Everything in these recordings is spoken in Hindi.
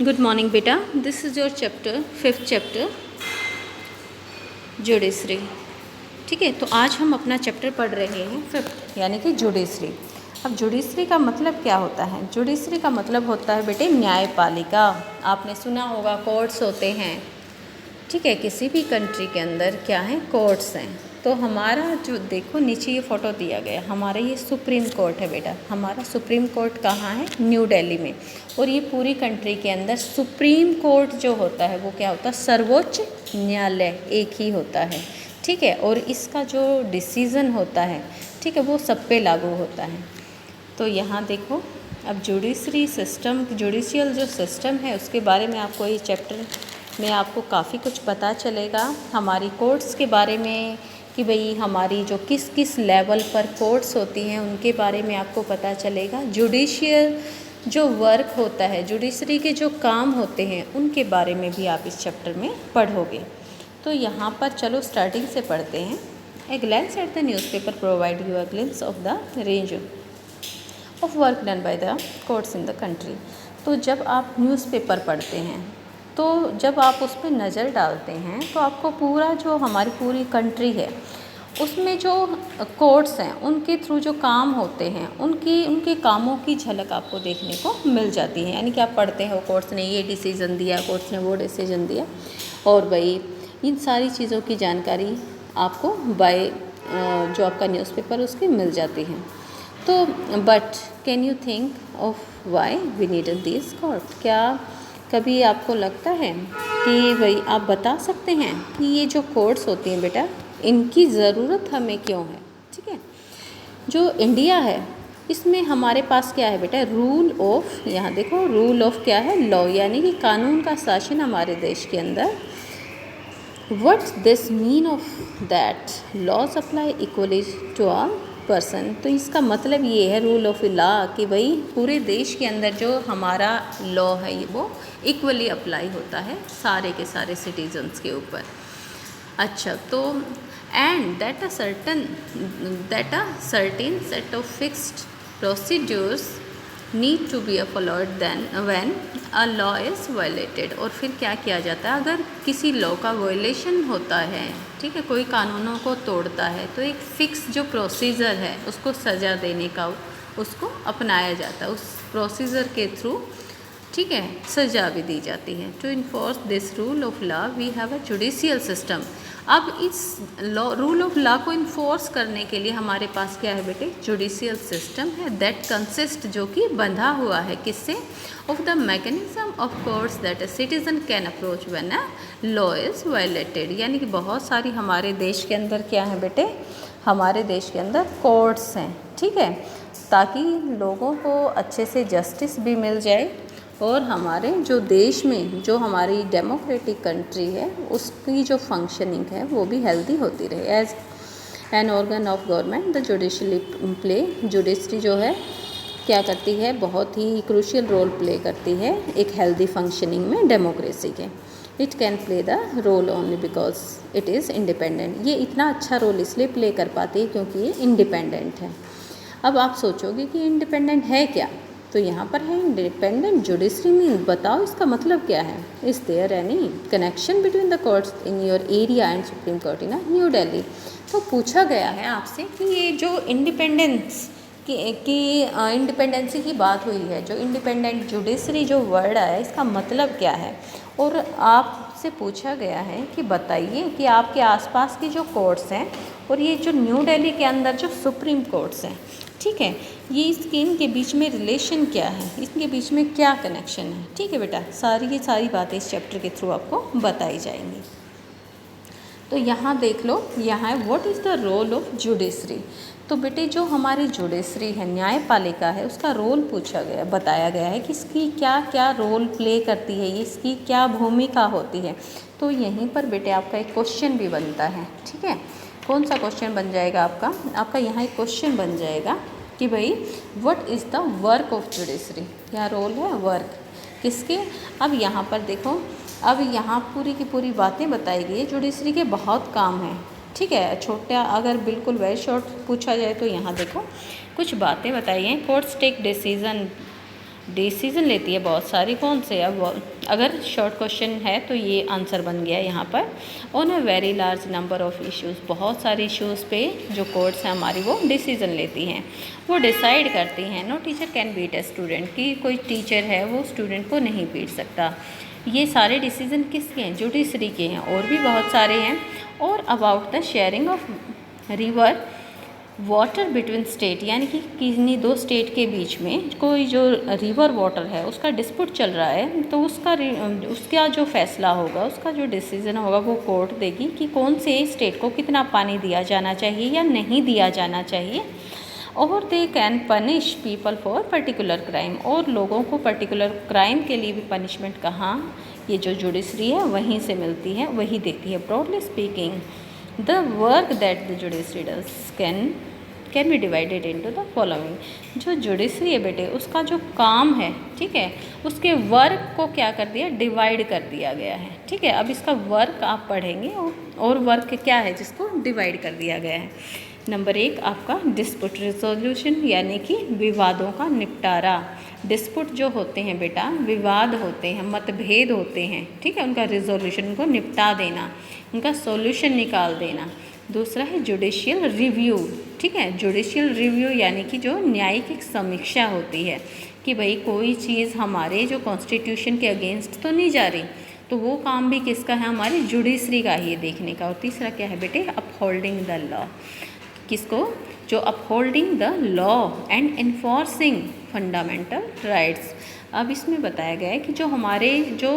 गुड मॉर्निंग बेटा, this is your chapter 5th chapter judiciary. ठीक है, तो आज हम अपना चैप्टर पढ़ रहे हैं 5th यानी कि जुडिशरी। अब जुडिशरी का मतलब क्या होता है? जुडिशरी का मतलब होता है बेटे न्यायपालिका। आपने सुना होगा कोर्ट्स होते हैं। ठीक है, किसी भी कंट्री के अंदर क्या है, कोर्ट्स हैं। तो हमारा जो देखो नीचे ये फ़ोटो दिया गया, हमारा ये सुप्रीम कोर्ट है बेटा। हमारा सुप्रीम कोर्ट कहाँ है? न्यू दिल्ली में। और ये पूरी कंट्री के अंदर सुप्रीम कोर्ट जो होता है वो क्या होता है? सर्वोच्च न्यायालय एक ही होता है। ठीक है, और इसका जो डिसीज़न होता है, ठीक है, वो सब पे लागू होता है। तो यहाँ देखो, अब जुडिशरी सिस्टम, जुडिशियल जो सिस्टम है उसके बारे में आपको ये चैप्टर में आपको काफ़ी कुछ पता चलेगा। हमारी कोर्ट्स के बारे में कि भाई हमारी जो किस किस लेवल पर कोर्ट्स होती हैं उनके बारे में आपको पता चलेगा। जुडिशियल जो वर्क होता है, जुडिशरी के जो काम होते हैं उनके बारे में भी आप इस चैप्टर में पढ़ोगे। तो यहाँ पर चलो स्टार्टिंग से पढ़ते हैं। A glance at the newspaper provide you a glimpse of the range of work done by the courts in the country. तो जब आप न्यूज़पेपर पढ़ते हैं, तो जब आप उस पर नज़र डालते हैं तो आपको पूरा जो हमारी पूरी कंट्री है उसमें जो कोर्ट्स हैं उनके थ्रू जो काम होते हैं उनके कामों की झलक आपको देखने को मिल जाती है। यानी कि आप पढ़ते हो कोर्ट्स ने ये डिसीज़न दिया, कोर्ट्स ने वो डिसीज़न दिया, और भाई इन सारी चीज़ों की जानकारी आपको बाय जो आपका न्यूज़पेपर उसकी मिल जाती है। तो but can you think of why we need this court? क्या कभी आपको लगता है कि भाई आप बता सकते हैं कि ये जो कोर्ट्स होती हैं बेटा, इनकी ज़रूरत हमें क्यों है? ठीक है, जो इंडिया है इसमें हमारे पास क्या है बेटा? रूल ऑफ, यहाँ देखो रूल ऑफ क्या है? लॉ, यानी कि कानून का शासन हमारे देश के अंदर। What's this mean of that? Laws apply equally to all person. तो इसका मतलब ये है रूल ऑफ लॉ कि भाई पूरे देश के अंदर जो हमारा लॉ है वो इक्वली अप्लाई होता है सारे के सारे सिटीजन्स के ऊपर। अच्छा, तो and that a certain set of fixed procedures need to be followed then when a law is violated. और फिर क्या किया जाता है अगर किसी लॉ का वायलेशन होता है, ठीक है, कोई कानूनों को तोड़ता है, तो एक फ़िक्स जो प्रोसीजर है उसको सज़ा देने का उसको अपनाया जाता है। उस प्रोसीजर के थ्रू, ठीक है, सज़ा भी दी जाती है। To enforce this rule of law we have a judicial system. अब इस रूल ऑफ लॉ को इन्फोर्स करने के लिए हमारे पास क्या है बेटे? जुडिशियल सिस्टम है। दैट कंसिस्ट, जो कि बंधा हुआ है किससे? Of the mechanism of courts that a citizen can approach when a law is violated. यानी कि बहुत सारी हमारे देश के अंदर क्या है बेटे? हमारे देश के अंदर कोर्ट्स हैं, ठीक है, ताकि लोगों को अच्छे से जस्टिस भी मिल जाए और हमारे जो देश में जो हमारी डेमोक्रेटिक कंट्री है उसकी जो फंक्शनिंग है वो भी हेल्दी होती रहे। As an organ of government the judicially play, judiciary जो है क्या करती है? बहुत ही क्रूशियल रोल प्ले करती है एक हेल्दी फंक्शनिंग में डेमोक्रेसी के। It can play the role only because it is independent. ये इतना अच्छा रोल इसलिए प्ले कर पाती है क्योंकि ये इंडिपेंडेंट है। अब आप सोचोगे कि इंडिपेंडेंट है क्या? तो यहाँ पर है इंडिपेंडेंट जुडिशरी मीन, बताओ इसका मतलब क्या है? Is there any connection between the courts in your area and supreme court in New Delhi? तो पूछा गया है आपसे कि ये जो इंडिपेंडेंस की इंडिपेंडेंसी की बात हुई है, जो इंडिपेंडेंट जुडिशरी जो वर्ड आया है इसका मतलब क्या है? और आपसे पूछा गया है कि बताइए कि आपके आसपास की जो कोर्ट्स हैं और ये जो न्यू दिल्ली के अंदर जो सुप्रीम कोर्ट्स हैं, ठीक है, ये इसके इनके बीच में रिलेशन क्या है, इनके बीच में क्या कनेक्शन है? ठीक है बेटा, सारी सारी बातें इस चैप्टर के थ्रू आपको बताई जाएंगी। तो यहाँ देख लो, यहाँ है what is the role of judiciary. तो बेटे जो हमारी जुडिशरी है, न्यायपालिका है, उसका रोल पूछा गया, बताया गया है कि इसकी क्या क्या रोल प्ले करती है, इसकी क्या भूमिका होती है। तो यहीं पर बेटे आपका एक क्वेश्चन भी बनता है, ठीक है। कौन सा क्वेश्चन बन जाएगा आपका? आपका यहाँ एक क्वेश्चन बन जाएगा कि भाई what is the work of judiciary. क्या रोल है? वर्क किसके? अब यहाँ पर देखो, अब यहाँ पूरी की पूरी बातें बताई गई है। जुडिशरी के बहुत काम हैं, ठीक है। छोटा अगर बिल्कुल वेरी शॉर्ट पूछा जाए तो यहाँ देखो कुछ बातें बताई हैं। कोर्ट्स टेक डिसीजन डिसीजन लेती है बहुत सारी, कौन से? अब अगर शॉर्ट क्वेश्चन है तो ये आंसर बन गया यहाँ पर। On a very large number of issues, बहुत सारे इश्यूज़ पे जो कोर्ट्स हैं हमारी वो डिसीजन लेती हैं, वो डिसाइड करती हैं। No teacher can beat a student, कि कोई टीचर है वो स्टूडेंट को नहीं बीट सकता। ये सारे डिसीजन किसके हैं? जुडिशरी के हैं, और भी बहुत सारे हैं। और about the sharing of river water between state, यानी कि किन्हीं दो स्टेट के बीच में कोई जो रिवर वाटर है उसका डिस्प्यूट चल रहा है, तो उसका जो फैसला होगा, उसका जो डिसीजन होगा वो कोर्ट देगी कि कौन से स्टेट को कितना पानी दिया जाना चाहिए या नहीं दिया जाना चाहिए। और they can punish people for particular crime, और लोगों को पर्टिकुलर क्राइम के लिए भी पनिशमेंट कहाँ, ये जो जुडिशरी है वहीं से मिलती है, वही देती है। Broadly speaking the work that the judiciary does can be divided into the following. जो जुडिशरी है बेटे, उसका जो काम है, ठीक है, उसके वर्क को क्या कर दिया? डिवाइड कर दिया गया है, ठीक है। अब इसका वर्क आप पढ़ेंगे, और वर्क क्या है जिसको डिवाइड कर दिया गया है। नंबर 1 आपका डिस्प्यूट रिजोल्यूशन, यानी कि विवादों का निपटारा। डिस्प्यूट जो होते हैं बेटा, विवाद होते हैं, मतभेद होते हैं, ठीक है, उनका रिजोल्यूशन, उनको निपटा देना, उनका सॉल्यूशन निकाल देना। दूसरा है जुडिशियल रिव्यू, ठीक है। जुडिशियल रिव्यू यानी कि जो न्यायिक एक समीक्षा होती है कि भाई कोई चीज़ हमारे जो कॉन्स्टिट्यूशन के अगेंस्ट तो नहीं जा रही, तो वो काम भी किसका है? हमारी जुडिशरी का ही देखने का। और तीसरा क्या है बेटे? Upholding the law. किसको? जो upholding the law and enforcing fundamental rights. अब इसमें बताया गया है कि जो हमारे जो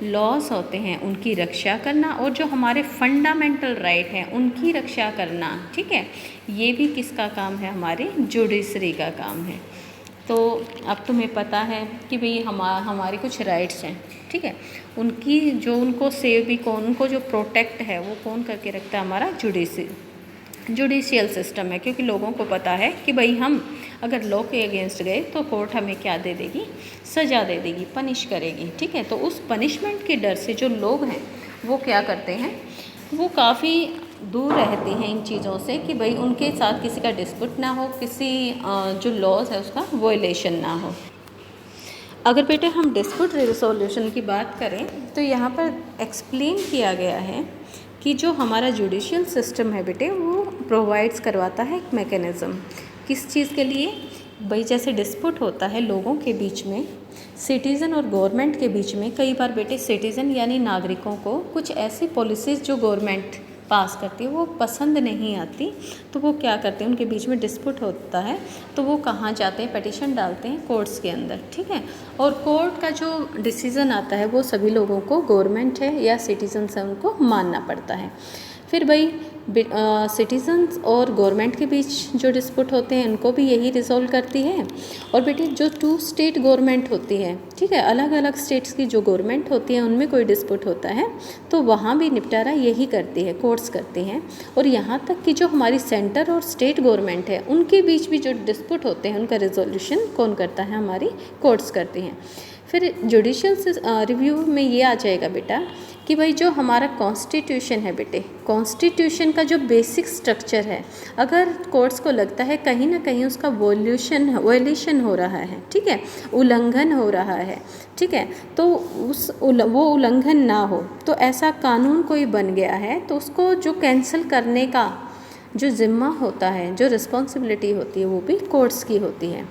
लॉस होते हैं उनकी रक्षा करना, और जो हमारे फंडामेंटल राइट हैं उनकी रक्षा करना, ठीक है, ये भी किसका काम है? हमारी जुडिशरी का काम है। तो अब तुम्हें पता है कि भाई हमारी कुछ राइट्स हैं, ठीक है, उनकी जो उनको सेव भी कौन, उनको जो प्रोटेक्ट है वो कौन करके रखता है? हमारा जुडिशियल सिस्टम है। क्योंकि लोगों को पता है कि भाई हम अगर लॉ के अगेंस्ट गए तो कोर्ट हमें क्या दे देगी? सज़ा दे देगी, पनिश करेगी, ठीक है। तो उस पनिशमेंट के डर से जो लोग हैं वो क्या करते हैं? वो काफ़ी दूर रहते हैं इन चीज़ों से कि भाई उनके साथ किसी का डिस्प्यूट ना हो, किसी जो लॉज है उसका वॉयलेशन ना हो। अगर बेटे हम डिस्प्यूट रिजोल्यूशन की बात करें तो यहाँ पर एक्सप्लेन किया गया है कि जो हमारा जुडिशियल सिस्टम है बेटे, वो प्रोवाइड्स करवाता है एक मैकेनिज़्म। किस चीज़ के लिए? भाई जैसे डिस्प्यूट होता है लोगों के बीच में, सिटीज़न और गवर्नमेंट के बीच में, कई बार बेटे सिटीज़न यानी नागरिकों को कुछ ऐसी पॉलिसीज़ जो गवर्नमेंट पास करती है वो पसंद नहीं आती, तो वो क्या करते हैं? उनके बीच में डिस्प्यूट होता है तो वो कहाँ जाते हैं? पिटीशन डालते हैं कोर्ट्स के अंदर, ठीक है। और कोर्ट का जो डिसीज़न आता है वो सभी लोगों को, गवर्नमेंट है या सिटीजन्स है, उनको मानना पड़ता है। फिर भाई सिटीजन्स और गवर्नमेंट के बीच जो डिस्प्यूट होते हैं उनको भी यही रिजॉल्व करती है। और बेटे जो 2 स्टेट गवर्नमेंट होती है, ठीक है, अलग अलग स्टेट्स की जो गवर्नमेंट होती है उनमें कोई डिस्प्यूट होता है तो वहाँ भी निपटारा यही करती है, कोर्ट्स करती हैं। और यहाँ तक कि जो हमारी सेंटर और स्टेट गवर्नमेंट है उनके बीच भी जो डिस्प्यूट होते हैं उनका रिजोल्यूशन कौन करता है? हमारी कोर्ट्स करती हैं। फिर जुडिशियल रिव्यू में ये आ जाएगा बेटा कि भाई जो हमारा कॉन्स्टिट्यूशन है बेटे, कॉन्स्टिट्यूशन का जो बेसिक स्ट्रक्चर है, अगर कोर्ट्स को लगता है कहीं ना कहीं उसका वॉयलेशन हो रहा है, ठीक है, उल्लंघन हो रहा है, ठीक है, तो वो उल्लंघन ना हो, तो ऐसा कानून कोई बन गया है तो उसको जो कैंसिल करने का जो ज़िम्मा होता है, जो रिस्पॉन्सिबिलिटी होती है, वो भी कोर्ट्स की होती है।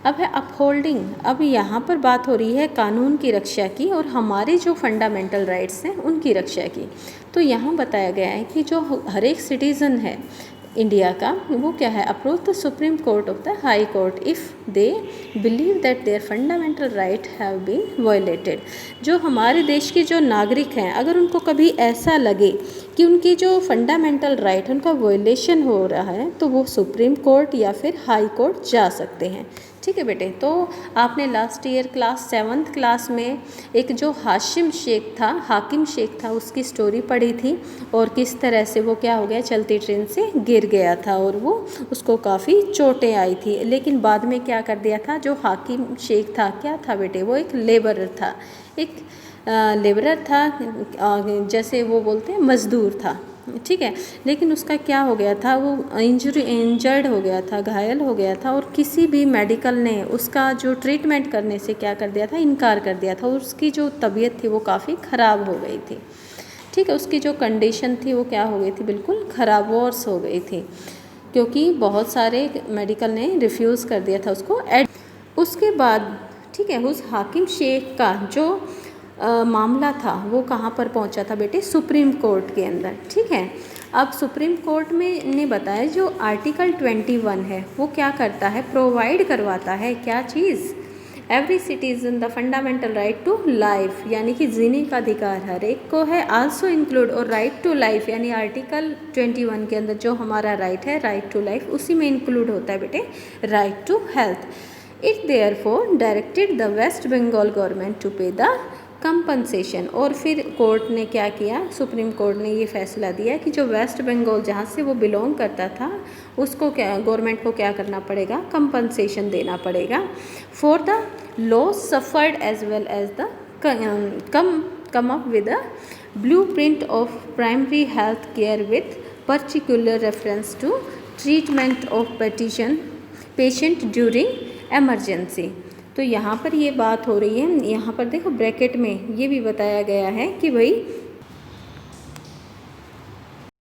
अब है अपहोल्डिंग। अब यहाँ पर बात हो रही है कानून की रक्षा की और हमारे जो फंडामेंटल राइट्स हैं उनकी रक्षा की। तो यहाँ बताया गया है कि जो हर एक सिटीज़न है इंडिया का, वो क्या है? Approach the supreme court of the high court if they believe that their fundamental right have been violated. जो हमारे देश के जो नागरिक हैं, अगर उनको कभी ऐसा लगे कि उनकी जो फंडामेंटल राइट उनका वायलेशन हो रहा है तो वो सुप्रीम कोर्ट या फिर हाई कोर्ट जा सकते हैं, ठीक है बेटे। तो आपने last year class 7th class में एक जो हाकिम शेख था, उसकी स्टोरी पढ़ी थी और किस तरह से वो क्या हो गया? चलती ट्रेन से गिर गया था और वो उसको काफ़ी चोटें आई थी, लेकिन बाद में क्या कर दिया था? जो हाकिम शेख था, क्या था बेटे? वो एक लेबरर था, जैसे वो बोलते हैं मज़दूर था, ठीक है, लेकिन उसका क्या हो गया था, वो इंजर्ड हो गया था, घायल हो गया था, और किसी भी मेडिकल ने उसका जो ट्रीटमेंट करने से क्या कर दिया था, इनकार कर दिया था, और उसकी जो तबीयत थी वो काफ़ी ख़राब हो गई थी। ठीक है, उसकी जो कंडीशन थी वो क्या हो गई थी, बिल्कुल ख़राब वर्स हो गई थी, क्योंकि बहुत सारे मेडिकल ने रिफ्यूज़ कर दिया था उसको। उसके बाद ठीक है, उस हाकिम शेख का जो मामला था वो कहाँ पर पहुँचा था बेटे, सुप्रीम कोर्ट के अंदर। ठीक है, अब सुप्रीम कोर्ट में ने बताया जो आर्टिकल 21 है वो क्या करता है, प्रोवाइड करवाता है क्या चीज़, every citizen the fundamental right to life, यानी कि जीने का अधिकार हर एक को है। आल्सो इंक्लूड और राइट टू लाइफ, यानी आर्टिकल 21 के अंदर जो हमारा राइट है, राइट टू लाइफ, उसी में इंक्लूड होता है बेटे right to health. It therefore directed the West Bengal government to pay the compensation. और फिर कोर्ट ने क्या किया, सुप्रीम कोर्ट ने ये फैसला दिया कि जो वेस्ट बंगाल जहाँ से वो बिलोंग करता था उसको क्या, गवर्नमेंट को क्या करना पड़ेगा, कंपनसेशन देना पड़ेगा for the loss suffered as well as the come up with a blueprint of primary health care with particular reference to treatment of patient during emergency. तो यहाँ पर ये बात हो रही है, यहाँ पर देखो ब्रैकेट में ये भी बताया गया है कि भाई